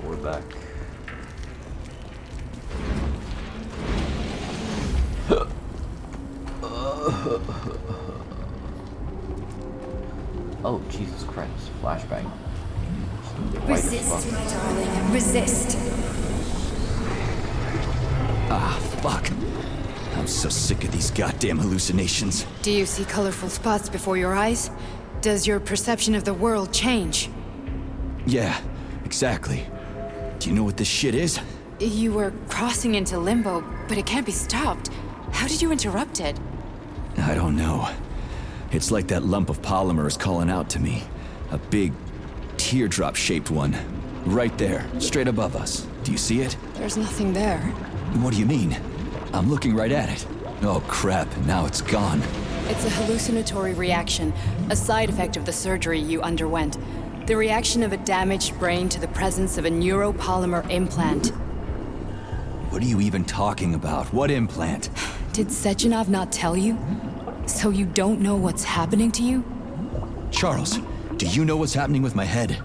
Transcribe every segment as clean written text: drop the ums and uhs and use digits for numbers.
We're back. Oh, Jesus Christ. Flashbang. Resist, my darling. Resist. Ah, fuck. I'm so sick of these goddamn hallucinations. Do you see colorful spots before your eyes? Does your perception of the world change? Yeah, exactly. Do you know what this shit is? You were crossing into limbo, but it can't be stopped. How did you interrupt it? I don't know. It's like that lump of polymer is calling out to me. A big, teardrop-shaped one. Right there, straight above us. Do you see it? There's nothing there. What do you mean? I'm looking right at it. Oh crap, now it's gone. It's a hallucinatory reaction, a side effect of the surgery you underwent. The reaction of a damaged brain to the presence of a neuropolymer implant. What are you even talking about? What implant? Did Sechenov not tell you? So you don't know what's happening to you? Charles, do you know what's happening with my head?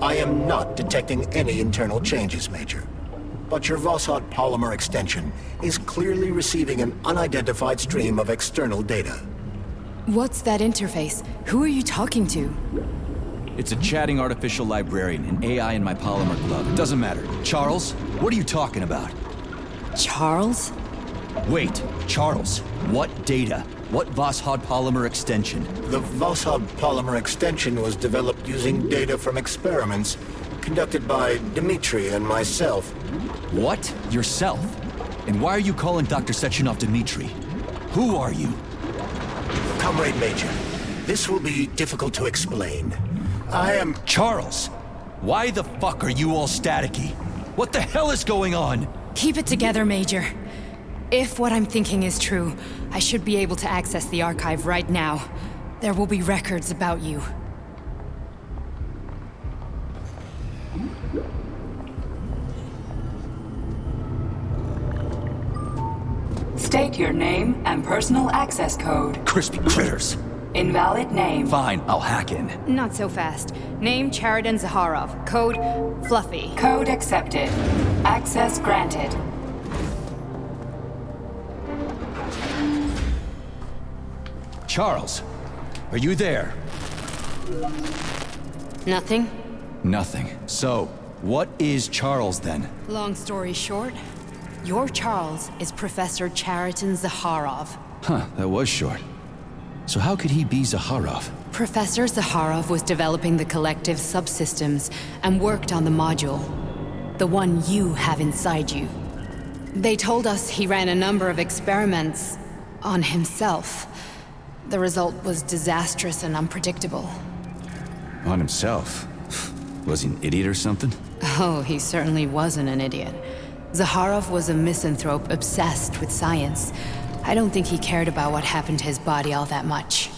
I am not detecting any internal changes, Major. But your Vossod polymer extension is clearly receiving an unidentified stream of external data. What's that interface? Who are you talking to? It's a chatting artificial librarian, an AI in my polymer glove. It doesn't matter. Charles, what are you talking about? Charles? Wait, Charles, what data? What Vossod polymer extension? The Vossod polymer extension was developed using data from experiments conducted by Dmitri and myself. What? Yourself? And why are you calling Dr. Sechenov Dmitri? Who are you? Comrade Major, this will be difficult to explain. I am... Charles! Why the fuck are you all staticky? What the hell is going on? Keep it together, Major. If what I'm thinking is true, I should be able to access the archive right now. There will be records about you. State your name and personal access code. Crispy critters. Invalid name. Fine, I'll hack in. Not so fast. Name Chariton Zaharov. Code Fluffy. Code accepted. Access granted. Charles, are you there? Nothing? Nothing. So, what is Charles then? Long story short, your Charles is Professor Chariton Zaharov. Huh, that was short. So how could he be Zaharov? Professor Zaharov was developing the collective subsystems and worked on the module. The one you have inside you. They told us he ran a number of experiments on himself. The result was disastrous and unpredictable. On himself? Was he an idiot or something? Oh, he certainly wasn't an idiot. Zaharov was a misanthrope obsessed with science. I don't think he cared about what happened to his body all that much.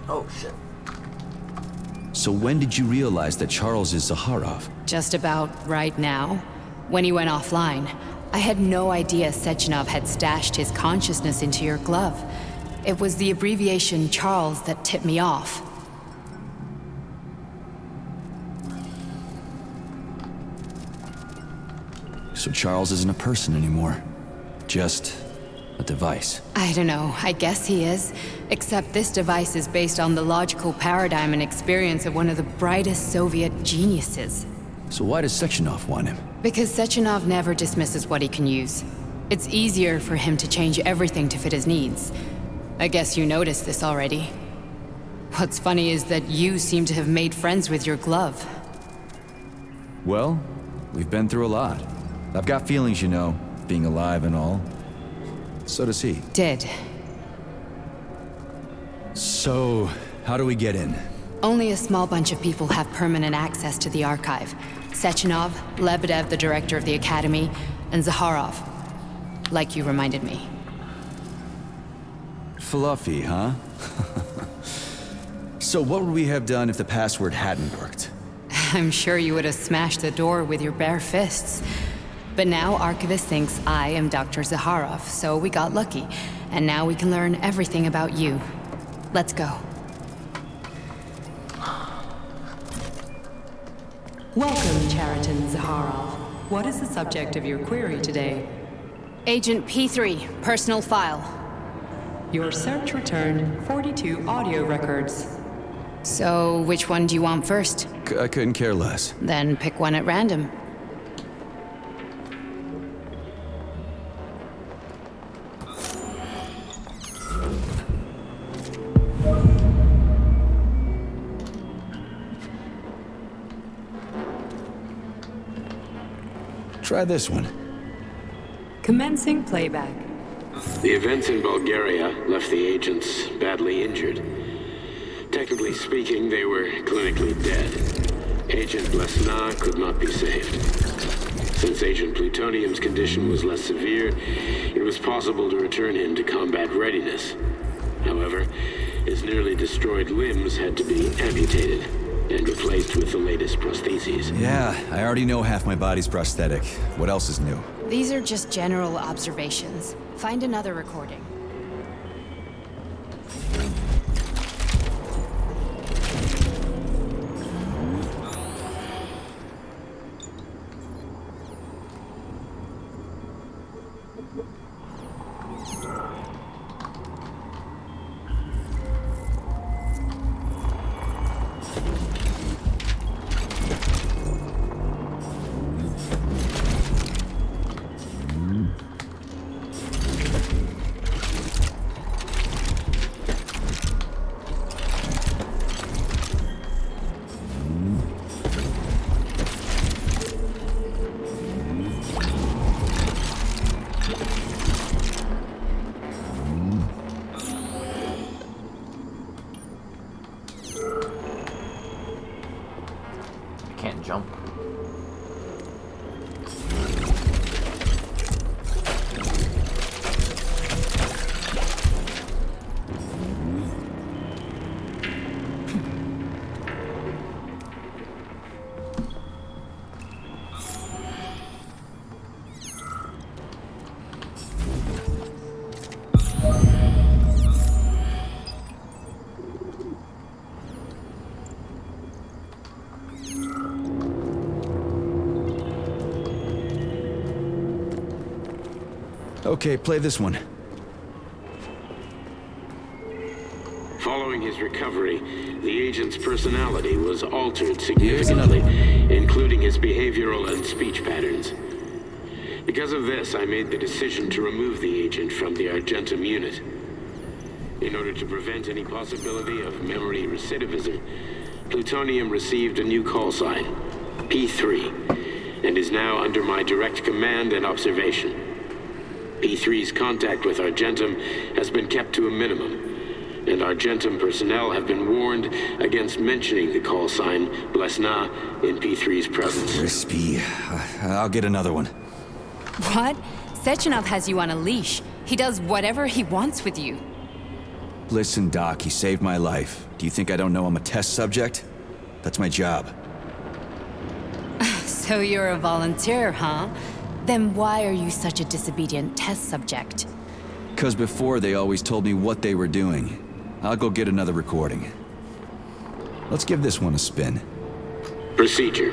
Oh, shit. So when did you realize that Charles is Zaharov? Just about right now. When he went offline. I had no idea Sechenov had stashed his consciousness into your glove. It was the abbreviation Charles that tipped me off. So Charles isn't a person anymore. Just a device. I don't know, I guess he is. Except this device is based on the logical paradigm and experience of one of the brightest Soviet geniuses. So why does Sechenov want him? Because Sechenov never dismisses what he can use. It's easier for him to change everything to fit his needs. I guess you noticed this already. What's funny is that you seem to have made friends with your glove. Well, we've been through a lot. I've got feelings, you know, being alive and all. So does he. Did. So, how do we get in? Only a small bunch of people have permanent access to the archive. Sechenov, Lebedev, the director of the academy, and Zaharov. Like you reminded me. Fluffy, huh? So what would we have done if the password hadn't worked? I'm sure you would have smashed the door with your bare fists. But now Archivist thinks I am Dr. Zaharov, so we got lucky. And now we can learn everything about you. Let's go. Welcome, Chariton Zaharov. What is the subject of your query today? Agent P3, personal file. Your search returned 42 audio records. So, which one do you want first? I couldn't care less. Then pick one at random. Try this one. Commencing playback. The events in Bulgaria left the agents badly injured. Technically speaking, they were clinically dead. Agent Blesna could not be saved. Since Agent Plutonium's condition was less severe, it was possible to return him to combat readiness. However, his nearly destroyed limbs had to be amputated and replaced with the latest prostheses. Yeah, I already know half my body's prosthetic. What else is new? These are just general observations. Find another recording. Can't jump. Okay, play this one. Following his recovery, the agent's personality was altered significantly, including his behavioral and speech patterns. Because of this, I made the decision to remove the agent from the Argentum unit. In order to prevent any possibility of memory recidivism, Plutonium received a new call sign, P3, and is now under my direct command and observation. P3's contact with Argentum has been kept to a minimum, and Argentum personnel have been warned against mentioning the call sign Blesna in P3's presence. Crispy. I'll get another one. What? Sechenov has you on a leash. He does whatever he wants with you. Listen, Doc, he saved my life. Do you think I don't know I'm a test subject? That's my job. So you're a volunteer, huh? Then why are you such a disobedient test subject? 'Cause before they always told me what they were doing. I'll go get another recording. Let's give this one a spin. Procedure.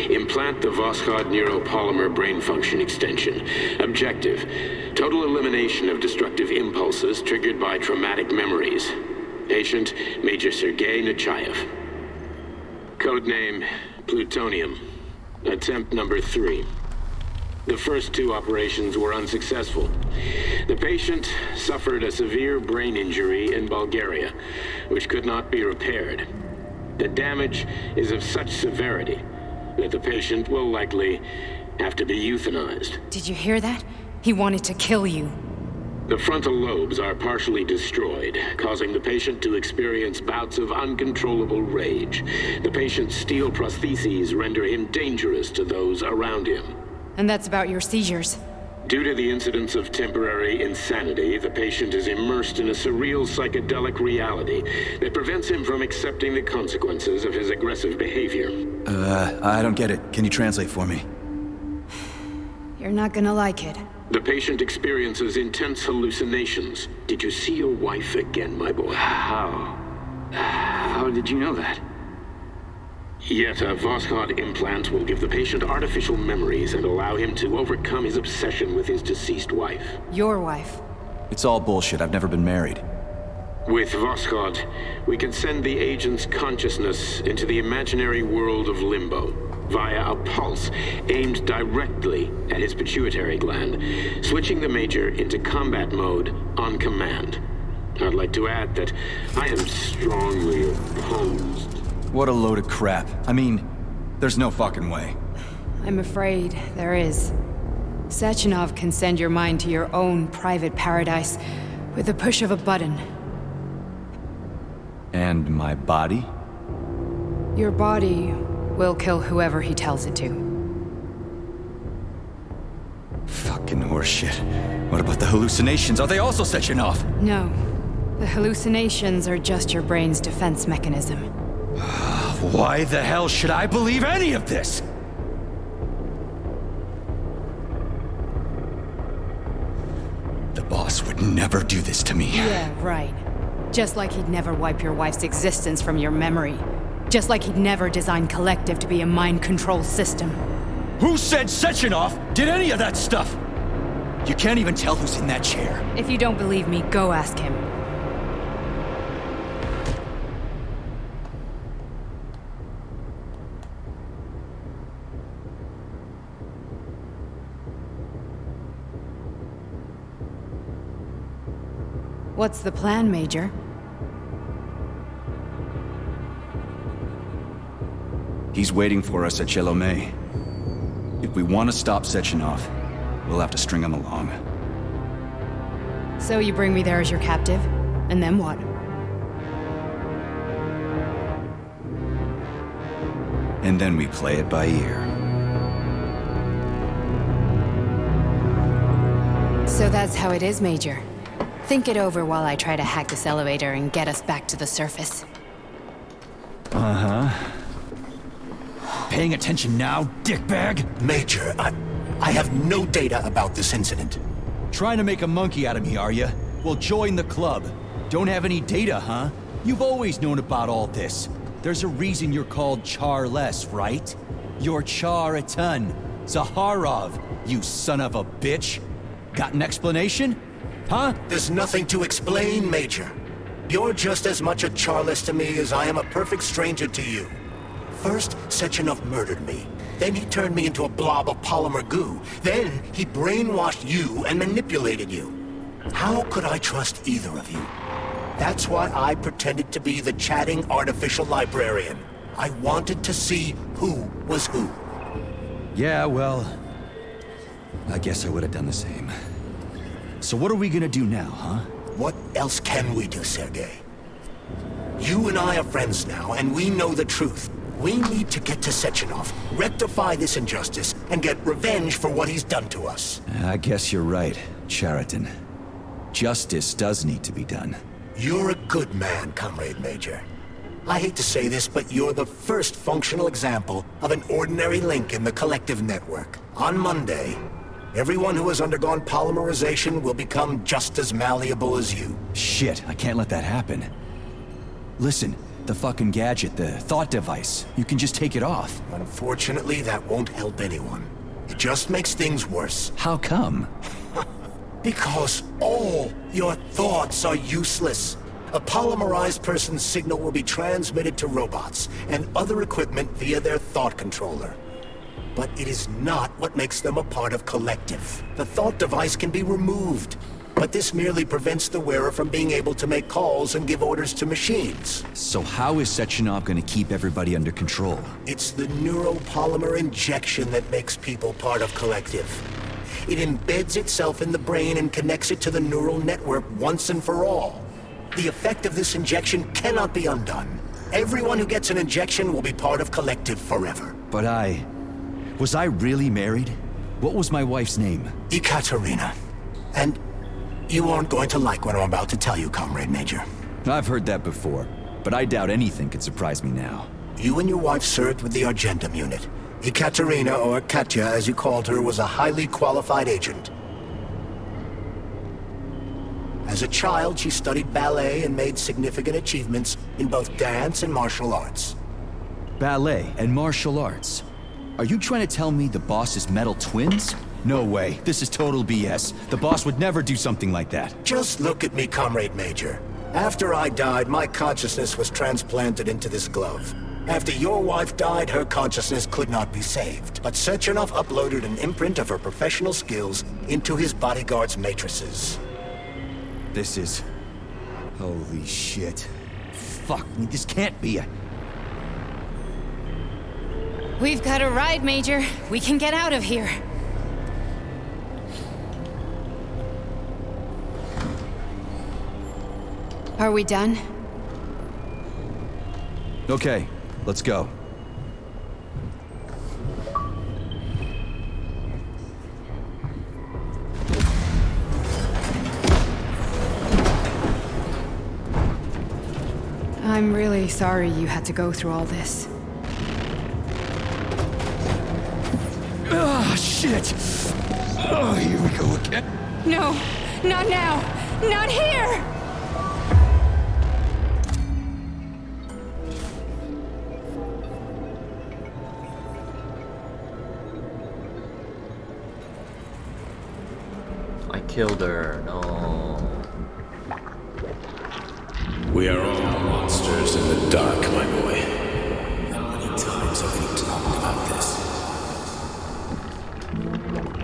Implant the Voskhod neuropolymer brain function extension. Objective. Total elimination of destructive impulses triggered by traumatic memories. Patient, Major Sergei Nechayev. Codename, Plutonium. Attempt number 3. The first 2 operations were unsuccessful. The patient suffered a severe brain injury in Bulgaria, which could not be repaired. The damage is of such severity that the patient will likely have to be euthanized. Did you hear that? He wanted to kill you. The frontal lobes are partially destroyed, causing the patient to experience bouts of uncontrollable rage. The patient's steel prostheses render him dangerous to those around him. And that's about your seizures. Due to the incidence of temporary insanity, the patient is immersed in a surreal psychedelic reality that prevents him from accepting the consequences of his aggressive behavior. I don't get it. Can you translate for me? You're not gonna like it. The patient experiences intense hallucinations. Did you see your wife again, my boy? How did you know that? Yet a Voskhod implant will give the patient artificial memories and allow him to overcome his obsession with his deceased wife. Your wife. It's all bullshit. I've never been married. With Voskhod, we can send the agent's consciousness into the imaginary world of limbo via a pulse aimed directly at his pituitary gland, switching the Major into combat mode on command. I'd like to add that I am strongly opposed. What a load of crap. I mean, there's no fucking way. I'm afraid there is. Sechenov can send your mind to your own private paradise with the push of a button. And my body? Your body will kill whoever he tells it to. Fucking horseshit. What about the hallucinations? Are they also Sechenov? No. The hallucinations are just your brain's defense mechanism. Why the hell should I believe any of this? The boss would never do this to me. Yeah, right. Just like he'd never wipe your wife's existence from your memory. Just like he'd never design Collective to be a mind control system. Who said Sechenov did any of that stuff? You can't even tell who's in that chair. If you don't believe me, go ask him. What's the plan, Major? He's waiting for us at Chelomey. If we want to stop Sechenov, we'll have to string him along. So you bring me there as your captive, and then what? And then we play it by ear. So that's how it is, Major. Think it over while I try to hack this elevator and get us back to the surface. Uh-huh. Paying attention now, dickbag? Major, I have no data about this incident. Trying to make a monkey out of me, are you? Well, join the club. Don't have any data, huh? You've always known about all this. There's a reason you're called Charless, right? You're Char-a-ton. Zaharov, you son of a bitch. Got an explanation? Huh? There's nothing to explain, Major. You're just as much a Charless to me as I am a perfect stranger to you. First, Sechenov murdered me. Then he turned me into a blob of polymer goo. Then he brainwashed you and manipulated you. How could I trust either of you? That's why I pretended to be the chatting artificial librarian. I wanted to see who was who. Yeah, well, I guess I would have done the same. So what are we gonna do now, huh? What else can we do, Sergei? You and I are friends now, and we know the truth. We need to get to Sechenov, rectify this injustice, and get revenge for what he's done to us. I guess you're right, Chariton. Justice does need to be done. You're a good man, Comrade Major. I hate to say this, but you're the first functional example of an ordinary link in the Collective network. On Monday, everyone who has undergone polymerization will become just as malleable as you. Shit, I can't let that happen. Listen, the fucking gadget, the thought device, you can just take it off. Unfortunately, that won't help anyone. It just makes things worse. How come? Because all your thoughts are useless. A polymerized person's signal will be transmitted to robots and other equipment via their thought controller. But it is not what makes them a part of Collective. The thought device can be removed, but this merely prevents the wearer from being able to make calls and give orders to machines. So how is Sechenov gonna keep everybody under control? It's the neuropolymer injection that makes people part of Collective. It embeds itself in the brain and connects it to the neural network once and for all. The effect of this injection cannot be undone. Everyone who gets an injection will be part of Collective forever. But was I really married? What was my wife's name? Ekaterina. And you aren't going to like what I'm about to tell you, Comrade Major. I've heard that before, but I doubt anything could surprise me now. You and your wife served with the Argentum unit. Ekaterina, or Katya as you called her, was a highly qualified agent. As a child, she studied ballet and made significant achievements in both dance and martial arts. ballet, and martial arts. Are you trying to tell me the boss is metal twins? No way. This is total BS. The boss would never do something like that. Just look at me, Comrade Major. After I died, my consciousness was transplanted into this glove. After your wife died, her consciousness could not be saved. But Sechenov uploaded an imprint of her professional skills into his bodyguard's matrices. This is... holy shit. Fuck me, this can't be a... We've got a ride, Major. We can get out of here. Are we done? Okay, let's go. I'm really sorry you had to go through all this. Ah, shit! Oh, here we go again. No, not now! Not here! I killed her. No. We are all monsters in the dark, my boy. How many times have we talked about this?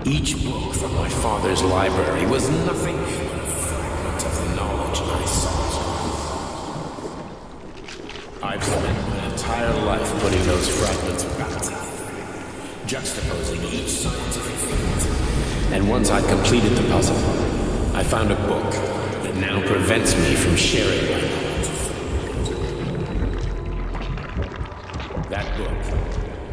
Each book from my father's library was nothing but a fragment of the knowledge I sought. I've spent my entire life putting those fragments back together, juxtaposing each scientific field. And once I'd completed the puzzle, I found a book that now prevents me from sharing my knowledge. That book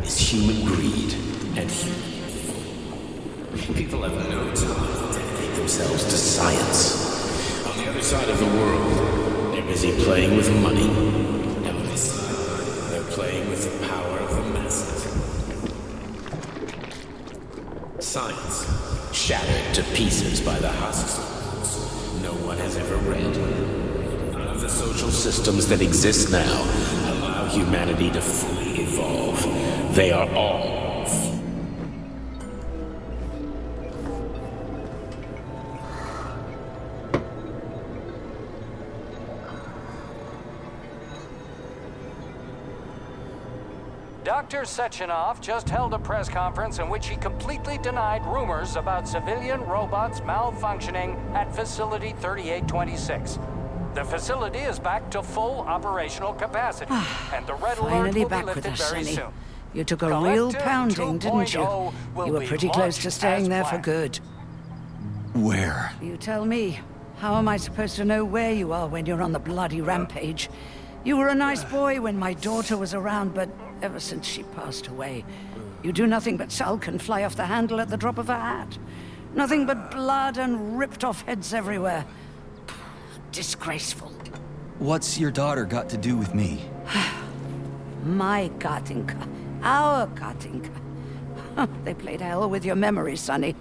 is Human Greed and Human Evil. People have no time to dedicate themselves to science. On the other side of the world, they're busy playing with money. And on this side, they're playing with the power of the masses. Science, shattered to pieces by the husks no one has ever read. None of the social systems that exist now allow humanity to fully evolve. They are all Dr. Sechenov just held a press conference in which he completely denied rumors about civilian robots malfunctioning at Facility 3826. The facility is back to full operational capacity, and the red alert Finally will be back with lifted us, very Sonny. soon. You took a real Collective pounding, didn't you? 2.0 will You were be pretty close to launched staying as there for planned. good. Where? You tell me. How am I supposed to know where you are when you're on the bloody rampage? You were a nice boy when my daughter was around, but ever since she passed away, you do nothing but sulk and fly off the handle at the drop of a hat. Nothing but blood and ripped off heads everywhere. Disgraceful. What's your daughter got to do with me? My Katinka. Our Katinka. They played hell with your memory, Sonny.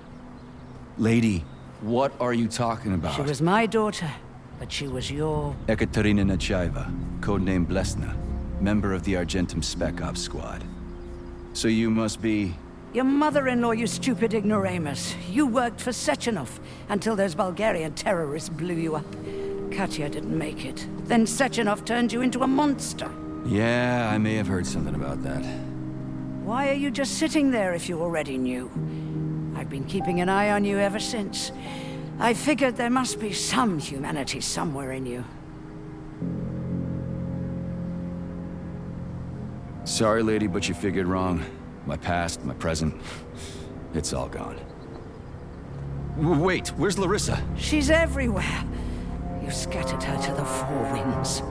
Lady, what are you talking about? She was my daughter, but she was your... Ekaterina Nechaeva, codename Blesna, member of the Argentum Spec Ops squad. So you must be... Your mother-in-law, you stupid ignoramus. You worked for Sechenov until those Bulgarian terrorists blew you up. Katya didn't make it. Then Sechenov turned you into a monster. Yeah, I may have heard something about that. Why are you just sitting there if you already knew? I've been keeping an eye on you ever since. I figured there must be some humanity somewhere in you. Sorry, lady, but you figured wrong. My past, my present, it's all gone. Wait, where's Larissa? She's everywhere. You scattered her to the four winds.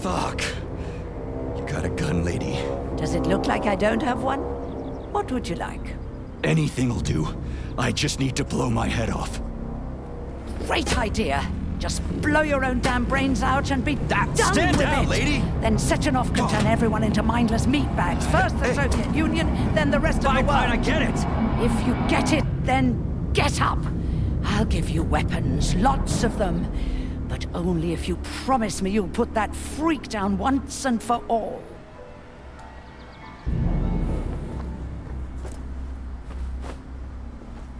Fuck. You got a gun, lady. Does it look like I don't have one? What would you like? Anything'll do. I just need to blow my head off. Great idea. Just blow your own damn brains out and be done Stand with down, it. lady! Then Sechenov can turn everyone into mindless meatbags. First the Soviet Union, then the rest of the world. Fine, I get it! If you get it, then get up. I'll give you weapons, lots of them. But only if you promise me you'll put that freak down once and for all.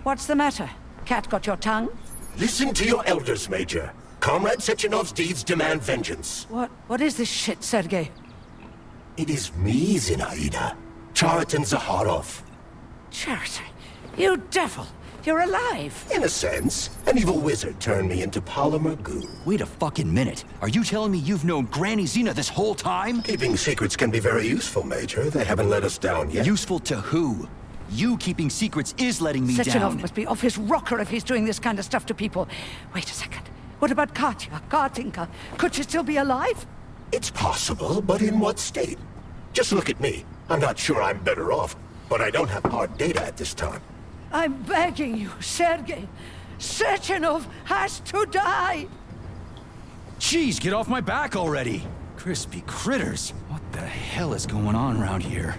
What's the matter? Cat got your tongue? Listen to your elders, Major. Comrade Sechenov's deeds demand vengeance. What is this shit, Sergei? It is me, Zinaida. Chariton Zakharov. Chariton, you devil! You're alive! In a sense, an evil wizard turned me into polymer goo. Wait a fucking minute. Are you telling me you've known Granny Zena this whole time? Keeping secrets can be very useful, Major. They haven't let us down yet. Useful to who? You keeping secrets is letting me Sechenov down. must be off his rocker if he's doing this kind of stuff to people. Wait a second. What about Katya, Kartinka? Could she still be alive? It's possible, but in what state? Just look at me. I'm not sure I'm better off, but I don't have hard data at this time. I'm begging you, Sergei. Sechenov has to die! Jeez, get off my back already! Crispy critters. What the hell is going on around here?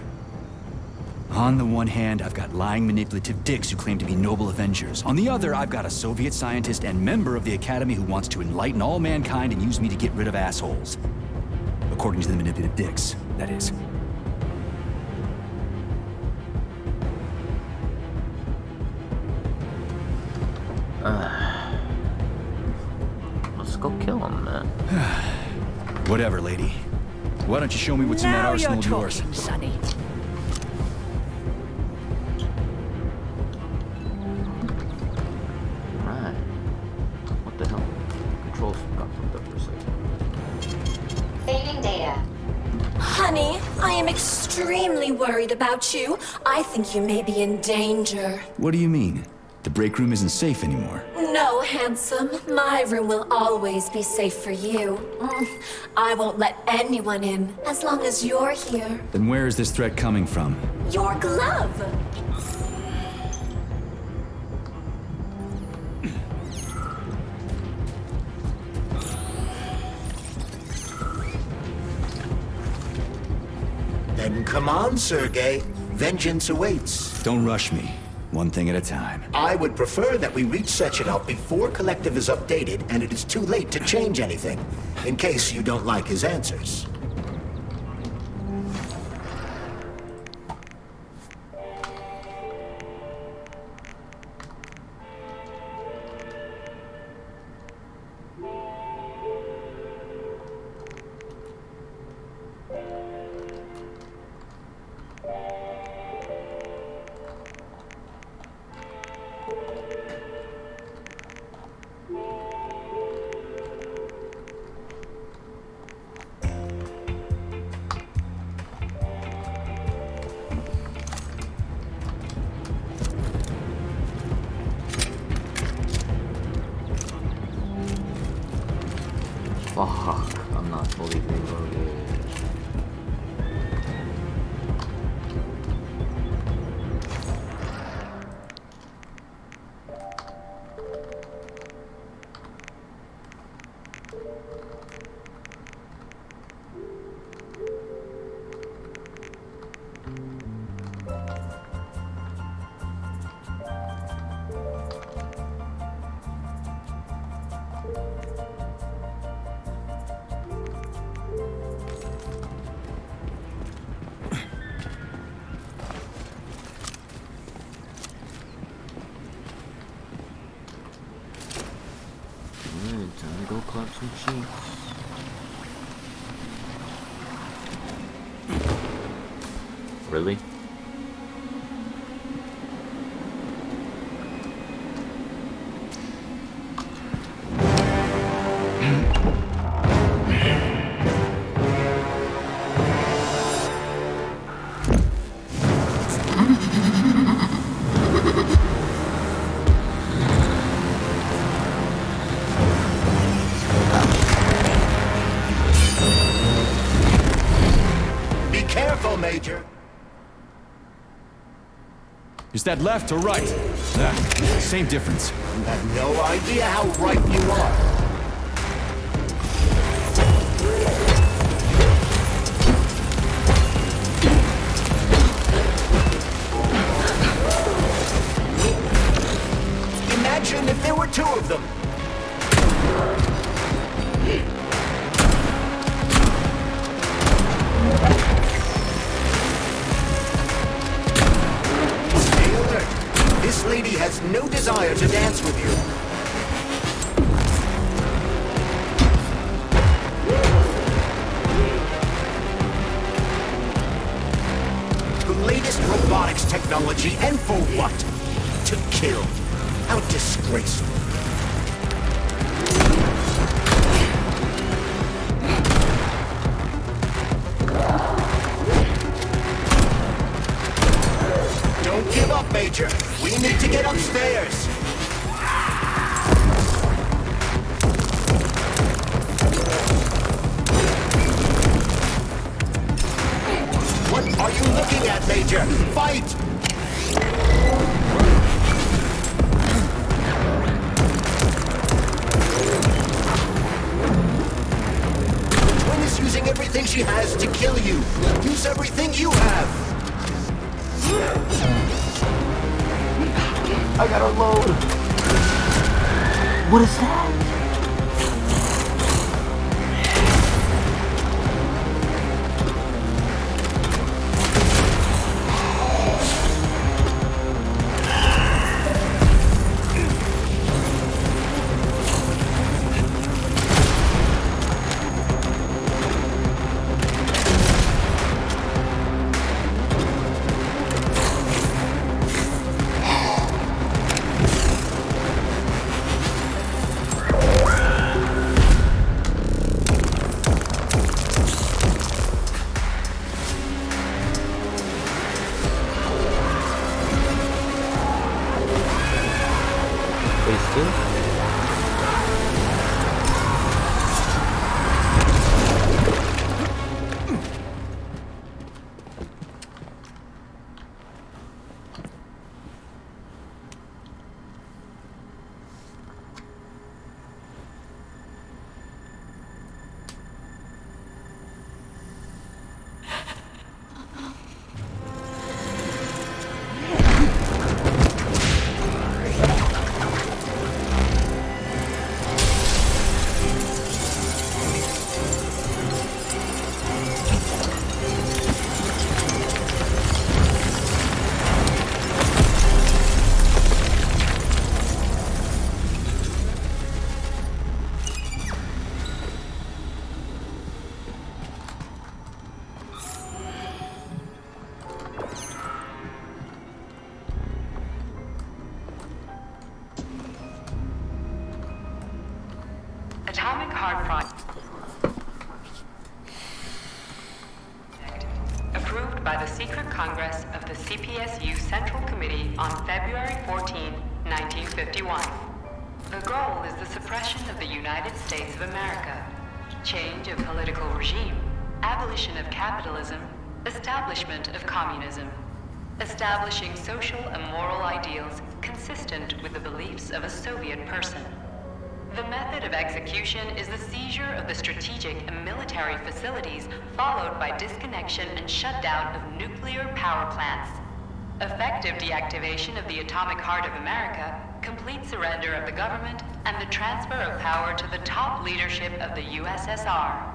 On the one hand, I've got lying, manipulative dicks who claim to be noble avengers. On the other, I've got a Soviet scientist and member of the Academy who wants to enlighten all mankind and use me to get rid of assholes. According to the manipulative dicks, that is. Let's go kill him, man. Whatever, lady. Why don't you show me what's in that arsenal of yours? Now you're talking, Sonny. Right. What the hell? Controls got fucked up for a second. Saving data. Honey, I am extremely worried about you. I think you may be in danger. What do you mean? The break room isn't safe anymore. No, handsome. My room will always be safe for you. I won't let anyone in as long as you're here. Then where is this threat coming from? Your glove! Then come on, Sergei. Vengeance awaits. Don't rush me. One thing at a time. I would prefer that we reach Sechenov before Collective is updated and it is too late to change anything, in case you don't like his answers. Fuck, I'm not fully reloaded. Time to go clap some cheeks. Really? Major. Is that left or right? Same difference. You have no idea how right you are. Imagine if there were technology, and for what? To kill. How disgraceful. Don't give up, Major. We need to get upstairs. What are you looking at, Major? Fight! Twin is using everything she has to kill you. Use everything you have. I gotta load. What is that? Atomic Heart Project. Approved by the Secret Congress of the CPSU Central Committee on February 14, 1951. The goal is the suppression of the United States of America, change of political regime, abolition of capitalism, establishment of communism, establishing social and moral ideals consistent with the beliefs of a Soviet person. The method of execution is the seizure of the strategic and military facilities, followed by disconnection and shutdown of nuclear power plants. Effective deactivation of the atomic heart of America, complete surrender of the government, and the transfer of power to the top leadership of the USSR.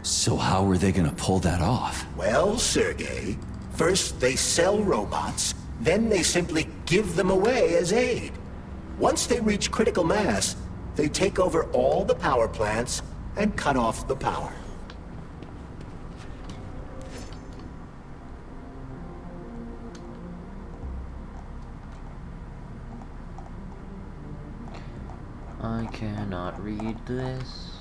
So how are they gonna pull that off? Well, Sergei, first they sell robots, then they simply give them away as aid. Once they reach critical mass, they take over all the power plants and cut off the power. I cannot read this.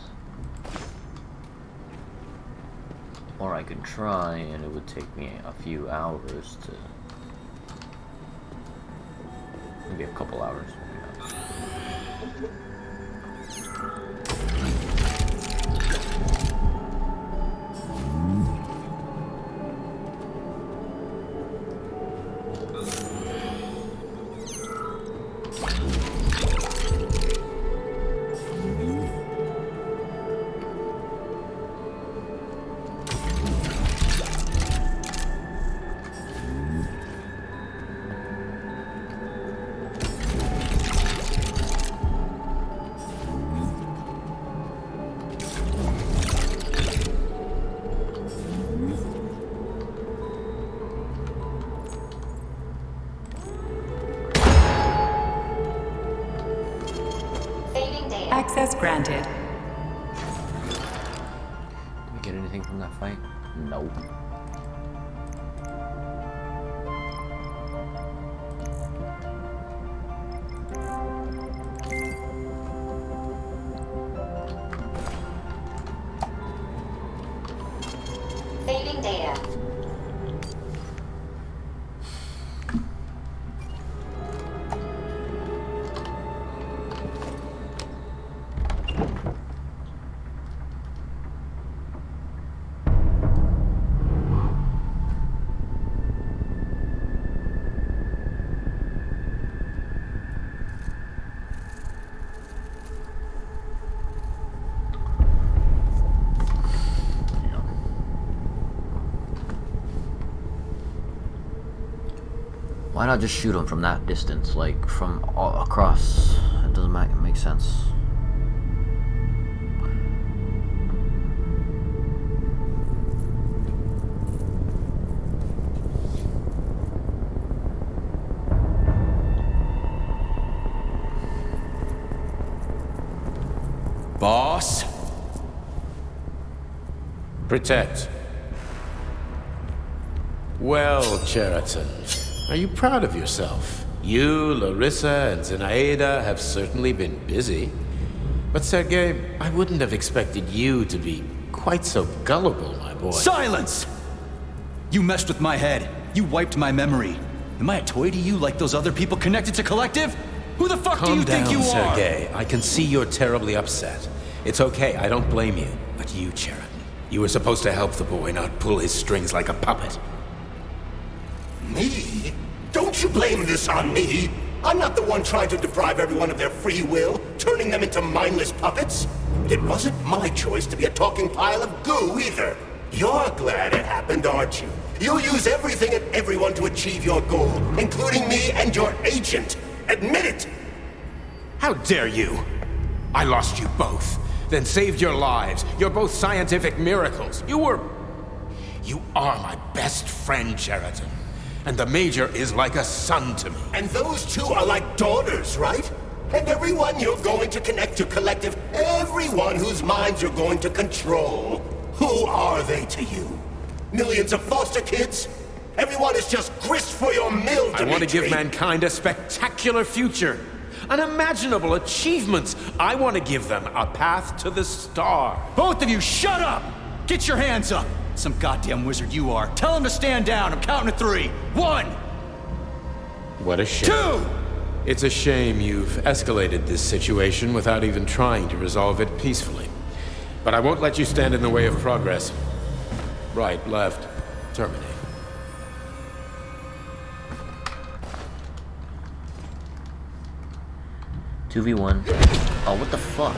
Or I could try and it would take me a few hours to... maybe a couple hours. Access granted. Did we get anything from that fight? Nope. data. Why not just shoot him from that distance, like from all across? It doesn't make sense. Boss? Protect. Well, Cheriton, are you proud of yourself? You, Larissa, and Zenaida have certainly been busy. But Sergei, I wouldn't have expected you to be quite so gullible, my boy. Silence! You messed with my head. You wiped my memory. Am I a toy to you like those other people connected to Collective? Who the fuck do you think you are? Calm down, Sergei. I can see you're terribly upset. It's okay, I don't blame you. But you, Cheriton, you were supposed to help the boy, not pull his strings like a puppet. Me? Don't you blame this on me? I'm not the one trying to deprive everyone of their free will, turning them into mindless puppets. It wasn't my choice to be a talking pile of goo either. You're glad it happened, aren't you? You'll use everything and everyone to achieve your goal, including me and your agent. Admit it! How dare you? I lost you both, then saved your lives. You're both scientific miracles. You are my best friend, Cheriton. And the Major is like a son to me. And those two are like daughters, right? And everyone you're going to connect to Collective, everyone whose minds you're going to control. Who are they to you? Millions of foster kids? Everyone is just grist for your mill, Dimitri. I want to give mankind a spectacular future. Unimaginable achievements. I want to give them a path to the star. Both of you, shut up! Get your hands up! Some goddamn wizard you are. Tell him to stand down. I'm counting to 3. 1! What a shame. 2! It's a shame you've escalated this situation without even trying to resolve it peacefully. But I won't let you stand in the way of progress. Right, left, terminate. $2v1. Oh, what the fuck?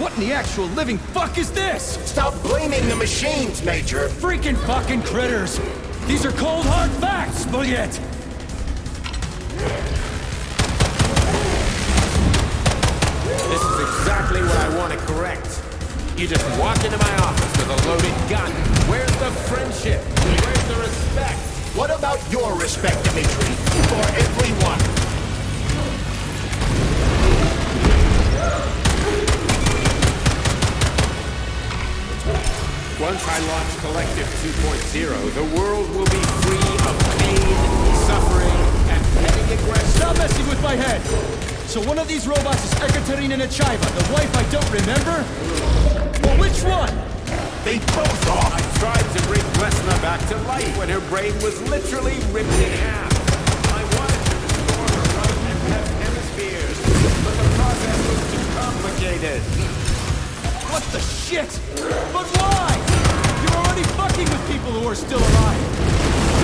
What in the actual living fuck is this? Stop blaming the machines, Major. Freaking fucking critters! These are cold hard facts, Bullet! This is exactly what I want to correct. You just walk into my office with a loaded gun. Where's the friendship? Where's the respect? What about your respect, Dimitri? For everyone. Once I launch Collective 2.0, the world will be free of pain, suffering, and petty aggression. Stop messing with my head! So one of these robots is Ekaterina Nechaeva, the wife I don't remember? Well, which one? They both are! I tried to bring Glesna back to life when her brain was literally ripped in half. I wanted to restore her right and left hemispheres, but the process was too complicated. What the shit? But why? You're already fucking with people who are still alive.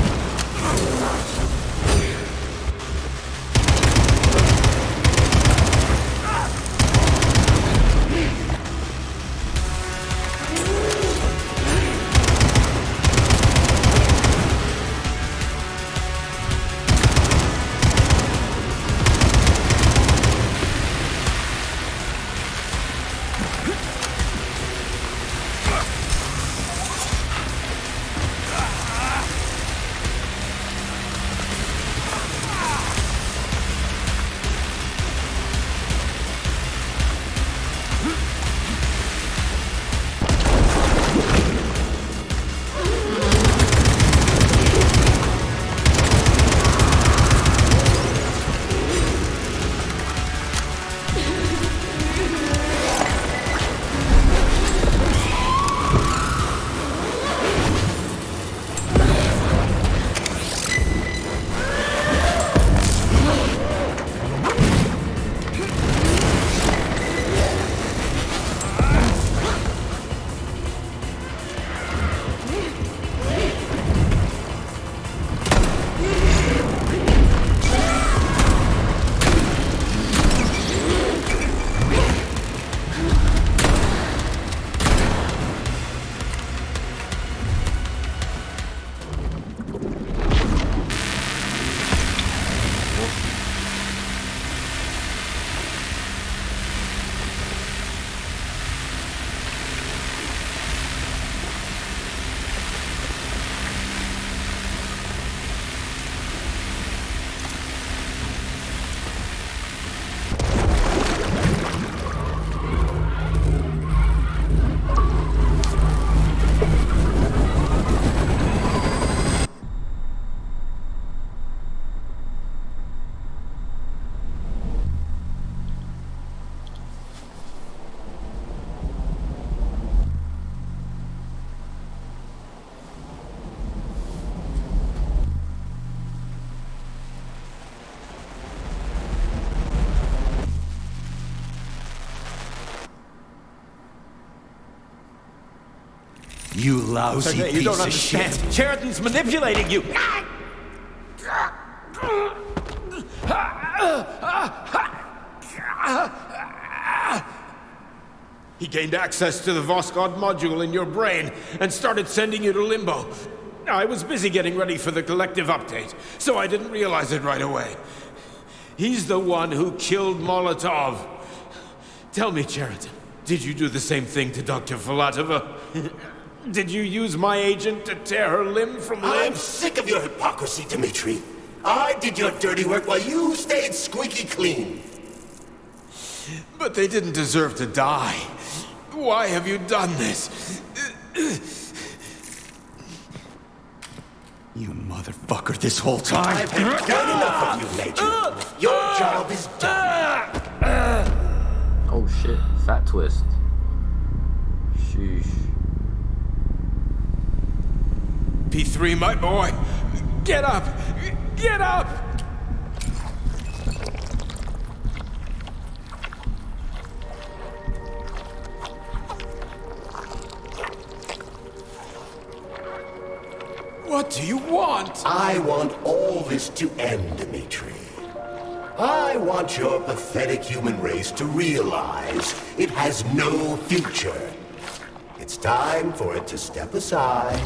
You lousy Sergei, you piece don't of understand. shit. Sheridan's manipulating you. He gained access to the Voskhod module in your brain and started sending you to Limbo. I was busy getting ready for the collective update, so I didn't realize it right away. He's the one who killed Molotov. Tell me, Sheridan, did you do the same thing to Dr. Filatova? Did you use my agent to tear her limb from limb? I'm sick of your hypocrisy, Dmitri. I did your dirty work while you stayed squeaky clean. But they didn't deserve to die. Why have you done this? You motherfucker, this whole time. I've had done enough of you, Major. Your job is done. Oh shit, fat twist. Sheesh. P3, my boy. Get up! Get up! What do you want? I want all this to end, Dmitri. I want your pathetic human race to realize it has no future. It's time for it to step aside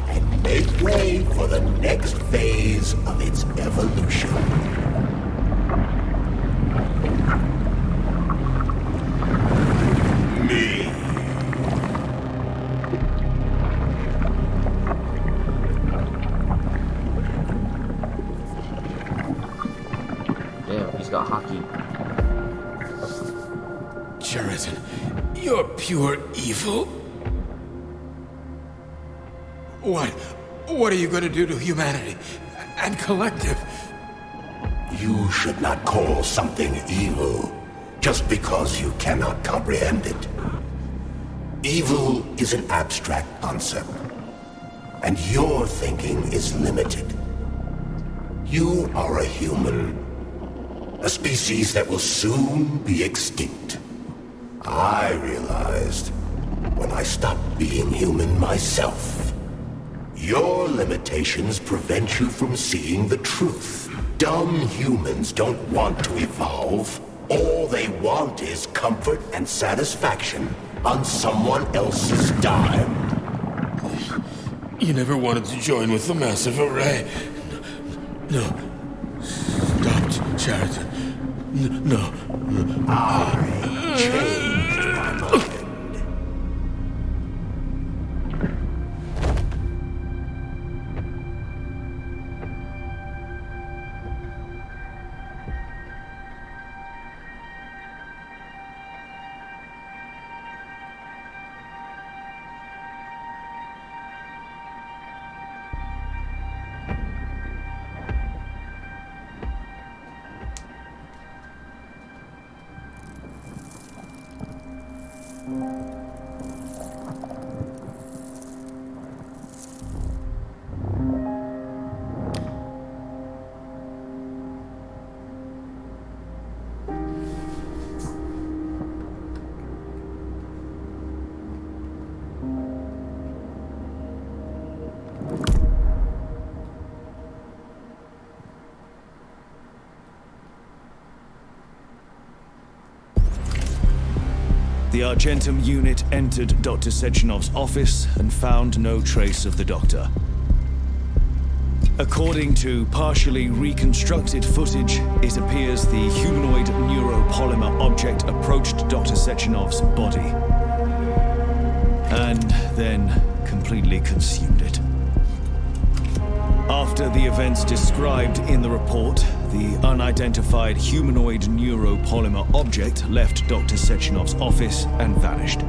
and make way for the next phase of its evolution. Me. Damn, he's got hockey. Sheridan, you're pure evil. What are you going to do to humanity and collective? You should not call something evil just because you cannot comprehend it. Evil is an abstract concept, and your thinking is limited. You are a human, a species that will soon be extinct. I realized when I stopped being human myself. Your limitations prevent you from seeing the truth. Dumb humans don't want to evolve. All they want is comfort and satisfaction on someone else's dime. You never wanted to join with the massive array. No. Stop, Sheridan. No. I changed my mind. The Argentum unit entered Dr. Sechenov's office and found no trace of the doctor. According to partially reconstructed footage, it appears the humanoid neuropolymer object approached Dr. Sechenov's body and then completely consumed it. After the events described in the report, the unidentified humanoid neuropolymer object left Dr. Sechenov's office and vanished.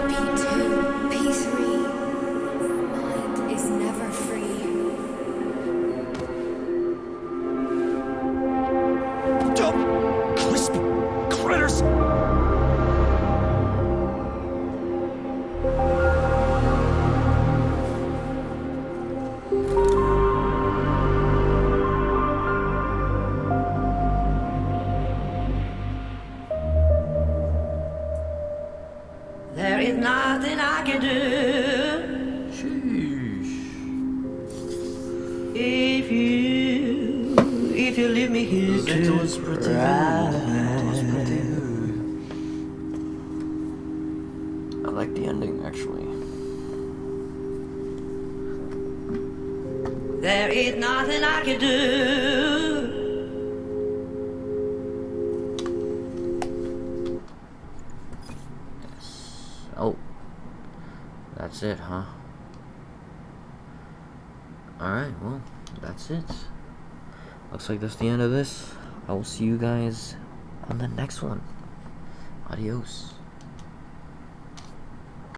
P2, P3. Your mind is never free. Dumb, crispy critters! is nothing I can do. Sheesh. If you leave me here to cry. I like the ending actually. There is nothing I can do. Oh, that's it, huh? Alright, well, that's it. Looks like that's the end of this. I will see you guys on the next one. Adios.